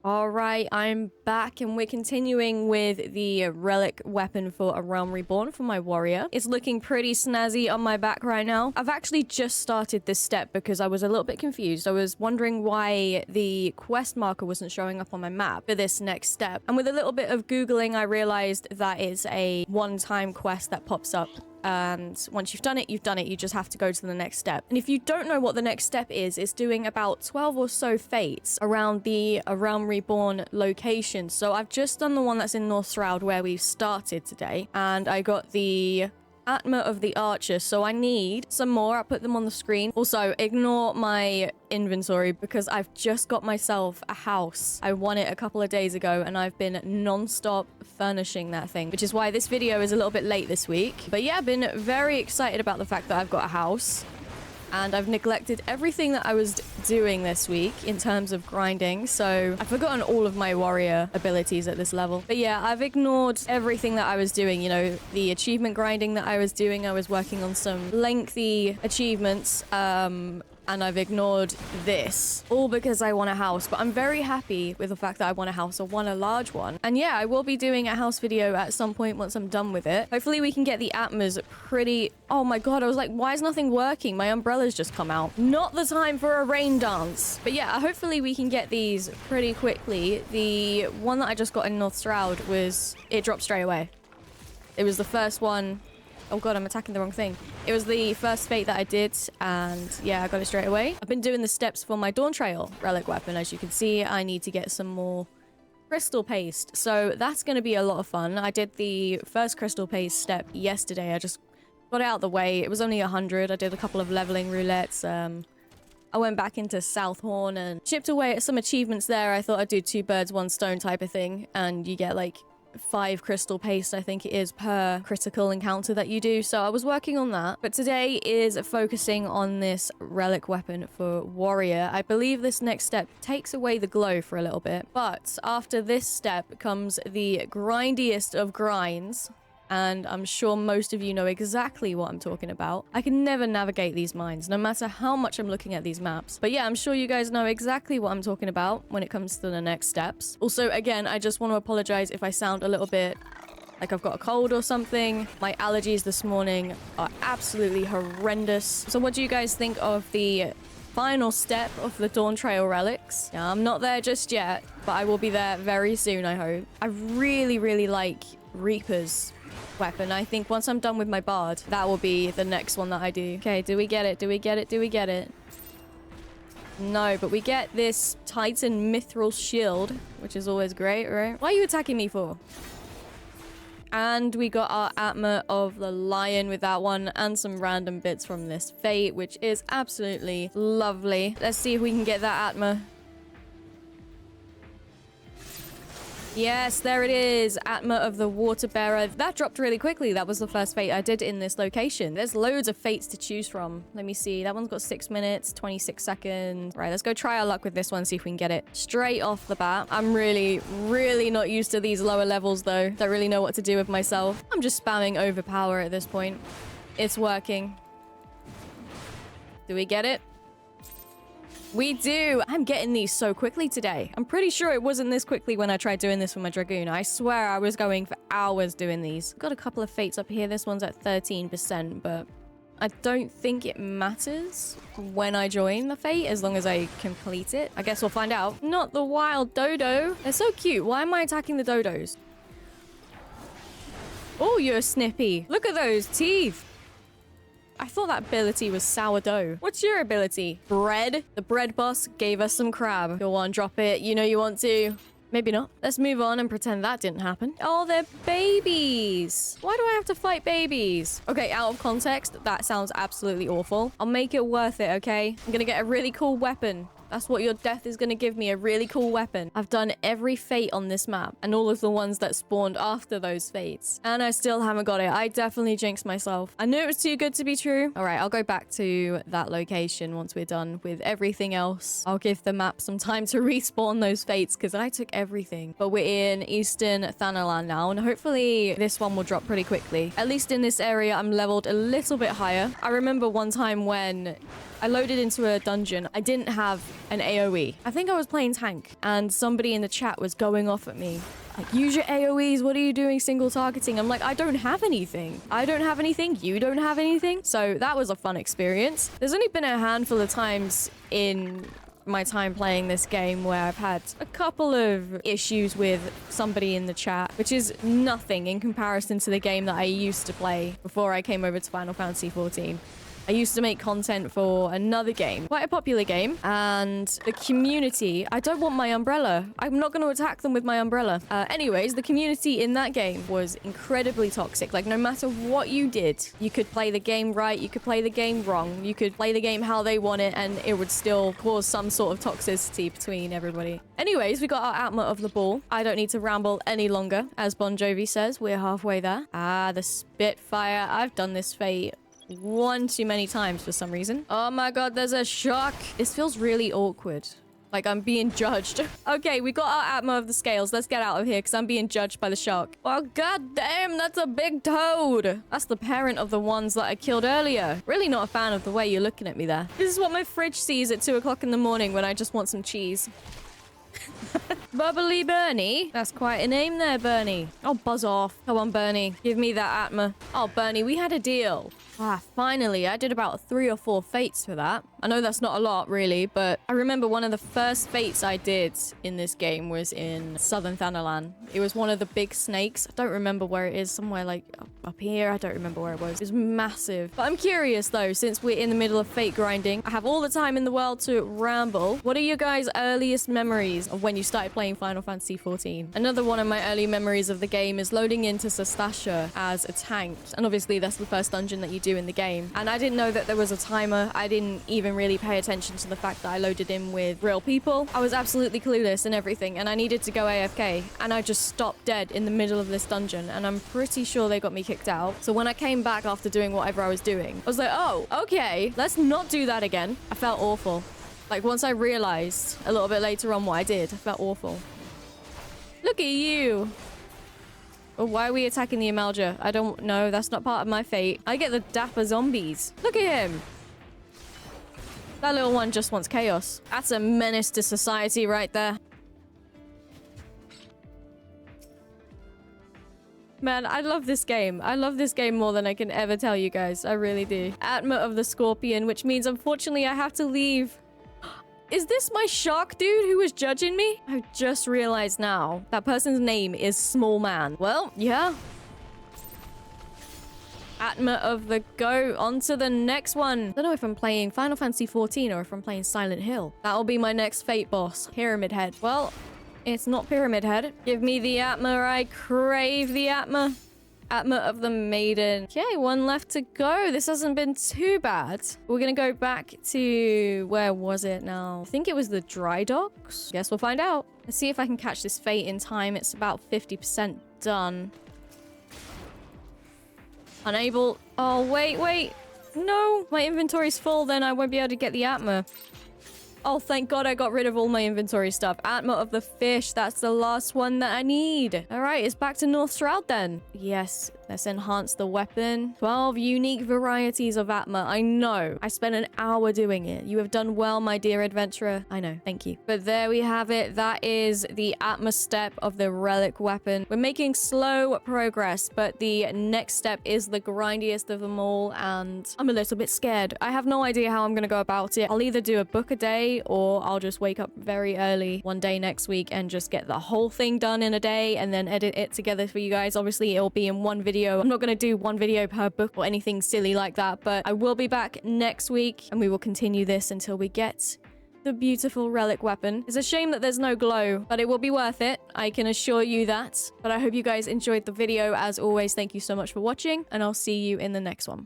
All right, I'm back and we're continuing with the Relic weapon for a Realm Reborn for my warrior. It's looking pretty snazzy on my back right now. I've actually just started this step because I was a little bit confused. I was wondering why the quest marker wasn't showing up on my map for this next step. And with a little bit of Googling, I realized that it's a one-time quest that pops up. And once you've done it, you've done it. You just have to go to the next step. And if you don't know what the next step is, it's doing about 12 or so fates around the Realm Reborn location. So I've just done the one that's in North Shroud where we started today. And I got the Atmas of the Archer, so I need some more. I'll put them on the screen. Also, ignore my inventory because I've just got myself a house. I won it a couple of days ago and I've been non-stop furnishing that thing, which is why this video is a little bit late this week. But yeah, I've been very excited about the fact that I've got a house. And I've neglected everything that I was doing this week in terms of grinding. So I've forgotten all of my warrior abilities at this level. But yeah, I've ignored everything that I was doing. You know, the achievement grinding that I was doing. I was working on some lengthy achievements. And I've ignored this all because I want a house. But I'm very happy with the fact that I want a house. I want a large one. And yeah, I will be doing a house video at some point once I'm done with it. Hopefully we can get the Atmas pretty... Oh my god, I was like, why is nothing working? My umbrella's just come out. Not the time for a rain dance. But yeah, hopefully we can get these pretty quickly. The one that I just got in North Shroud was... It dropped straight away. It was the first one... Oh god, I'm attacking the wrong thing. It was the first fate that I did, and yeah, I got it straight away. I've been doing the steps for my Dawn Trail relic weapon. As you can see, I need to get some more crystal paste. So that's going to be a lot of fun. I did the first crystal paste step yesterday. I just got it out of the way. It was only 100. I did a couple of leveling roulettes. I went back into Southhorn and chipped away at some achievements there. I thought I'd do 2 birds, 1 stone type of thing, and you get like 5 crystal paste, I think it is, per critical encounter that you do. So I was working on that. But today is focusing on this relic weapon for warrior. I believe this next step takes away the glow for a little bit. But after this step comes the grindiest of grinds. And I'm sure most of you know exactly what I'm talking about. I can never navigate these mines, no matter how much I'm looking at these maps. But yeah, I'm sure you guys know exactly what I'm talking about when it comes to the next steps. Also, again, I just want to apologize if I sound a little bit like I've got a cold or something. My allergies this morning are absolutely horrendous. So what do you guys think of the final step of the Dawn Trail relics? Yeah, I'm not there just yet, but I will be there very soon, I hope. I really, really like Reaper's weapon. I think once I'm done with my bard, that will be the next one that I do. Okay, do we get it? Do we get it? Do we get it? No, but we get this Titan Mithril Shield, which is always great, right? Why are you attacking me for? And we got our Atmas of the Lion with that one, and some random bits from this fate, which is absolutely lovely. Let's see if we can get that Atmas. Yes, there it is. Atmas of the Water Bearer. That dropped really quickly. That was the first fate I did in this location. There's loads of fates to choose from. Let me see. That one's got 6 minutes, 26 seconds. Right, let's go try our luck with this one, see if we can get it straight off the bat. I'm really, really not used to these lower levels, though. Don't really know what to do with myself. I'm just spamming overpower at this point. It's working. Do we get it? We do. I'm getting these so quickly today. I'm pretty sure it wasn't this quickly when I tried doing this with my Dragoon. I swear I was going for hours doing these. Got a couple of fates up here. This one's at 13%, but I don't think it matters when I join the fate as long as I complete it. I guess we'll find out. Not the wild dodo. They're so cute. Why am I attacking the dodos? Oh, you're snippy. Look at those teeth. I thought that ability was sourdough. What's your ability? Bread? The bread boss gave us some crab. Go on, drop it. You know you want to. Maybe not. Let's move on and pretend that didn't happen. Oh, they're babies. Why do I have to fight babies? Okay, out of context, that sounds absolutely awful. I'll make it worth it, okay? I'm gonna get a really cool weapon. That's what your death is going to give me, a really cool weapon. I've done every fate on this map and all of the ones that spawned after those fates. And I still haven't got it. I definitely jinxed myself. I knew it was too good to be true. All right, I'll go back to that location once we're done with everything else. I'll give the map some time to respawn those fates because I took everything. But we're in Eastern Thanalan now, and hopefully this one will drop pretty quickly. At least in this area, I'm leveled a little bit higher. I remember one time when I loaded into a dungeon, I didn't have an AoE. I think I was playing tank and somebody in the chat was going off at me. Like, use your AoEs. What are you doing single targeting? I'm like, I don't have anything. I don't have anything. You don't have anything. So that was a fun experience. There's only been a handful of times in my time playing this game where I've had a couple of issues with somebody in the chat, which is nothing in comparison to the game that I used to play before I came over to Final Fantasy XIV. I used to make content for another game, quite a popular game, and the community, I don't want my umbrella. I'm not going to attack them with my umbrella. Anyways, the community in that game was incredibly toxic. Like, no matter what you did, you could play the game right, you could play the game wrong, you could play the game how they want it, and it would still cause some sort of toxicity between everybody. Anyways, we got our Atma of the ball. I don't need to ramble any longer. As Bon Jovi says, we're halfway there. Ah, the Spitfire. I've done this fate one too many times for some reason. Oh my god, there's a shark. This feels really awkward. Like I'm being judged. Okay, we got our Atma of the scales. Let's get out of here because I'm being judged by the shark. Oh god damn, that's a big toad. That's the parent of the ones that I killed earlier. Really not a fan of the way you're looking at me there. This is what my fridge sees at 2 o'clock in the morning when I just want some cheese. Bubbly Bernie. That's quite a name there, Bernie. Oh, buzz off. Come on, Bernie. Give me that Atma. Oh, Bernie, we had a deal. Ah, finally. I did about 3 or 4 fates for that. I know that's not a lot, really, but I remember one of the first fates I did in this game was in Southern Thanalan. It was one of the big snakes. I don't remember where it is. Somewhere, like, up here. I don't remember where it was. It was massive. But I'm curious, though, since we're in the middle of fate grinding. I have all the time in the world to ramble. What are your guys' earliest memories of when you started playing Final Fantasy XIV? Another one of my early memories of the game is loading into Sastasha as a tank. And obviously, that's the first dungeon that you do in the game. And I didn't know that there was a timer. I didn't even really pay attention to the fact that I loaded in with real people. I was absolutely clueless and everything, and I needed to go AFK. And I just stopped dead in the middle of this dungeon, and I'm pretty sure they got me kicked out. So when I came back after doing whatever I was doing, I was like, oh, okay, let's not do that again. I felt awful. Like, once I realized a little bit later on what I did, I felt awful. Look at you. Well, why are we attacking the Amalja? I don't know. That's not part of my fate. I get the dapper zombies. Look at him. That little one just wants chaos. That's a menace to society right there. Man, I love this game. I love this game more than I can ever tell you guys. I really do. Atma of the Scorpion, which means unfortunately I have to leave. Is this my shark dude who was judging me? I just realized now that person's name is Small Man. Well, yeah. Atma of the Goat. On to the next one. I don't know if I'm playing Final Fantasy XIV or if I'm playing Silent Hill. That'll be my next fate boss. Pyramid Head. Well, it's not Pyramid Head. Give me the Atma. I crave the Atma. Atma of the Maiden. Okay, one left to go. This hasn't been too bad. We're gonna go back to... where was it now? I think it was the dry docks. Guess we'll find out. Let's see if I can catch this fate in time. It's about 50% done. Unable. Oh, wait. No, my inventory's full. Then I won't be able to get the Atma. Oh, thank God I got rid of all my inventory stuff. Atma of the Fish. That's the last one that I need. All right, it's back to North Shroud then. Yes, let's enhance the weapon. 12 unique varieties of Atma. I know. I spent an hour doing it. You have done well, my dear adventurer. I know. Thank you. But there we have it. That is the Atma step of the Relic weapon. We're making slow progress, but the next step is the grindiest of them all, and I'm a little bit scared. I have no idea how I'm going to go about it. I'll either do a book a day, or I'll just wake up very early one day next week and just get the whole thing done in a day and then edit it together for you guys. Obviously, it'll be in one video. I'm not going to do one video per book or anything silly like that, but I will be back next week and we will continue this until we get the beautiful Relic weapon. It's a shame that there's no glow, but it will be worth it. I can assure you that. But I hope you guys enjoyed the video. As always, thank you so much for watching, and I'll see you in the next one.